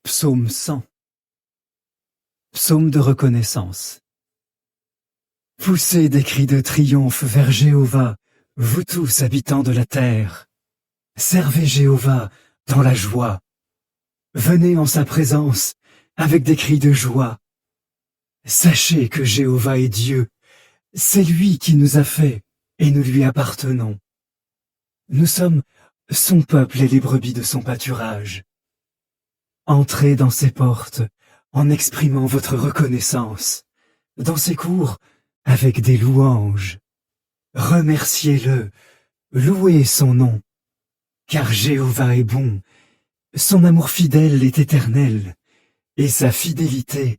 Psaume 100. Psaume de reconnaissance. Poussez des cris de triomphe vers Jéhovah, vous tous habitants de la terre. Servez Jéhovah dans la joie. Venez en sa présence avec des cris de joie. Sachez que Jéhovah est Dieu. C'est lui qui nous a fait et nous lui appartenons. Nous sommes son peuple et les brebis de son pâturage. Entrez dans ses portes en exprimant votre reconnaissance, dans ses cours avec des louanges. Remerciez-le, louez son nom, car Jéhovah est bon, son amour fidèle est éternel, et sa fidélité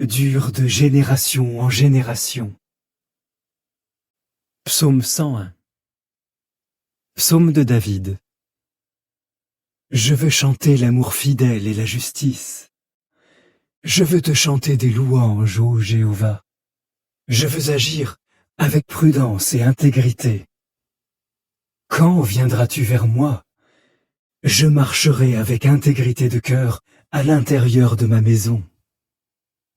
dure de génération en génération. Psaume 101. Psaume de David. Je veux chanter l'amour fidèle et la justice. Je veux te chanter des louanges, ô Jéhovah. Je veux agir avec prudence et intégrité. Quand viendras-tu vers moi? Je marcherai avec intégrité de cœur à l'intérieur de ma maison.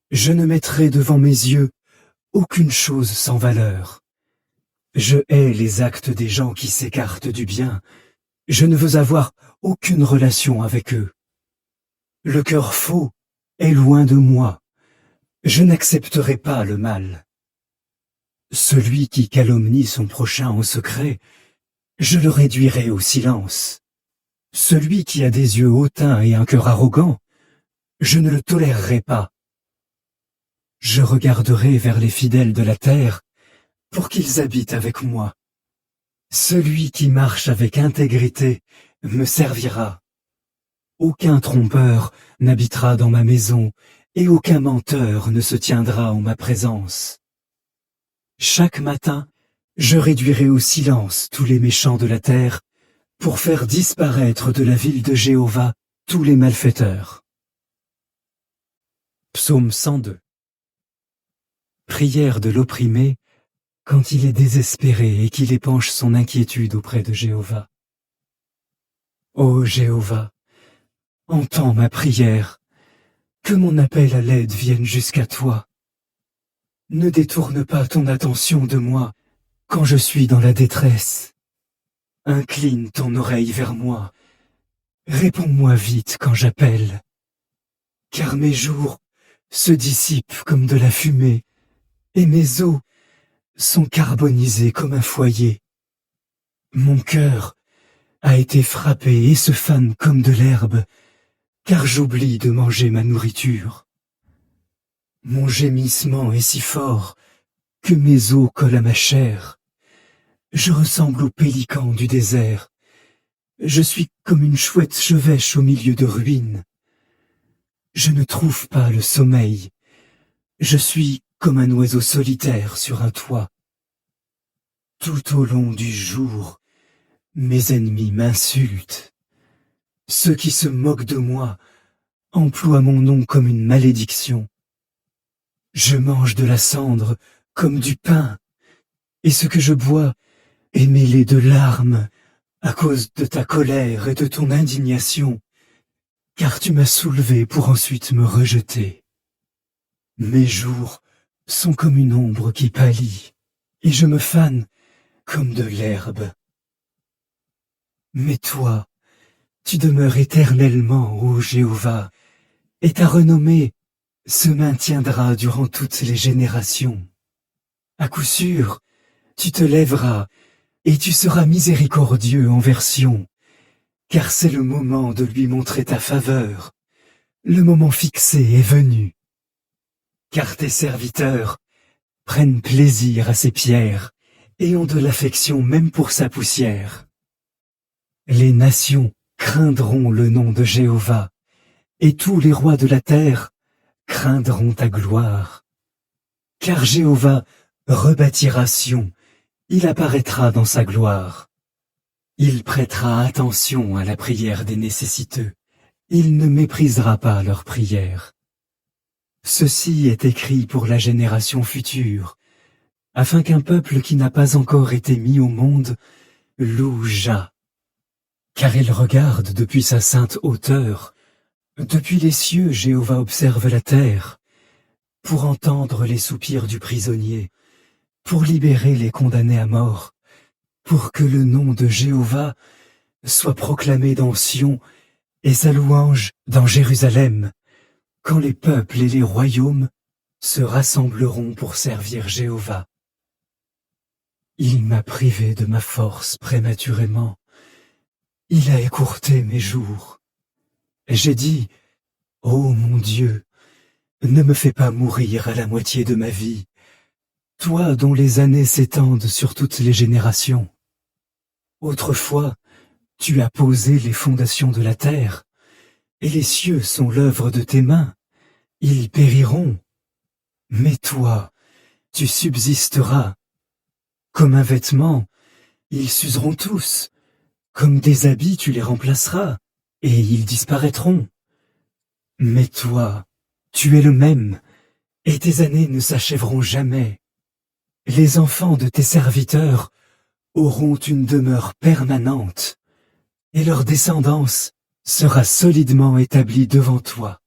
Je ne mettrai devant mes yeux aucune chose sans valeur. Je hais les actes des gens qui s'écartent du bien. Je ne veux avoir aucune relation avec eux. Le cœur faux est loin de moi. Je n'accepterai pas le mal. Celui qui calomnie son prochain en secret, je le réduirai au silence. Celui qui a des yeux hautains et un cœur arrogant, je ne le tolérerai pas. Je regarderai vers les fidèles de la terre pour qu'ils habitent avec moi. Celui qui marche avec intégrité me servira. Aucun trompeur n'habitera dans ma maison, et aucun menteur ne se tiendra en ma présence. Chaque matin, je réduirai au silence tous les méchants de la terre, pour faire disparaître de la ville de Jéhovah tous les malfaiteurs. Psaume 102. Prière de l'opprimé, quand il est désespéré et qu'il épanche son inquiétude auprès de Jéhovah. Ô Jéhovah, entends ma prière, que mon appel à l'aide vienne jusqu'à toi. Ne détourne pas ton attention de moi quand je suis dans la détresse. Incline ton oreille vers moi, réponds-moi vite quand j'appelle. Car mes jours se dissipent comme de la fumée, et mes os sont carbonisés comme un foyer. Mon cœur a été frappé et se fane comme de l'herbe, car j'oublie de manger ma nourriture. Mon gémissement est si fort que mes os collent à ma chair. Je ressemble au pélican du désert. Je suis comme une chouette chevêche au milieu de ruines. Je ne trouve pas le sommeil. Je suis comme un oiseau solitaire sur un toit. Tout au long du jour, mes ennemis m'insultent. Ceux qui se moquent de moi emploient mon nom comme une malédiction. Je mange de la cendre comme du pain, et ce que je bois est mêlé de larmes à cause de ta colère et de ton indignation, car tu m'as soulevé pour ensuite me rejeter. Mes jours sont comme une ombre qui pâlit, et je me fane comme de l'herbe. Mais toi, tu demeures éternellement, ô Jéhovah, et ta renommée se maintiendra durant toutes les générations. À coup sûr, tu te lèveras et tu seras miséricordieux envers Sion, car c'est le moment de lui montrer ta faveur. Le moment fixé est venu. Car tes serviteurs prennent plaisir à ses pierres et ont de l'affection même pour sa poussière. Les nations craindront le nom de Jéhovah, et tous les rois de la terre craindront ta gloire. Car Jéhovah rebâtira Sion, il apparaîtra dans sa gloire. Il prêtera attention à la prière des nécessiteux, il ne méprisera pas leur prière. Ceci est écrit pour la génération future, afin qu'un peuple qui n'a pas encore été mis au monde loue Jah. Car il regarde depuis sa sainte hauteur Depuis les cieux, Jéhovah observe la terre, pour entendre les soupirs du prisonnier, pour libérer les condamnés à mort, pour que le nom de Jéhovah soit proclamé dans Sion et sa louange dans Jérusalem, quand les peuples et les royaumes se rassembleront pour servir Jéhovah. Il m'a privé de ma force prématurément. Il a écourté mes jours. J'ai dit, ô mon Dieu, ne me fais pas mourir à la moitié de ma vie, toi dont les années s'étendent sur toutes les générations. Autrefois, tu as posé les fondations de la terre, et les cieux sont l'œuvre de tes mains. Ils périront. Mais toi, tu subsisteras. Comme un vêtement, ils s'useront tous. Comme des habits, tu les remplaceras, et ils disparaîtront. Mais toi, tu es le même, et tes années ne s'achèveront jamais. Les enfants de tes serviteurs auront une demeure permanente, et leur descendance sera solidement établie devant toi.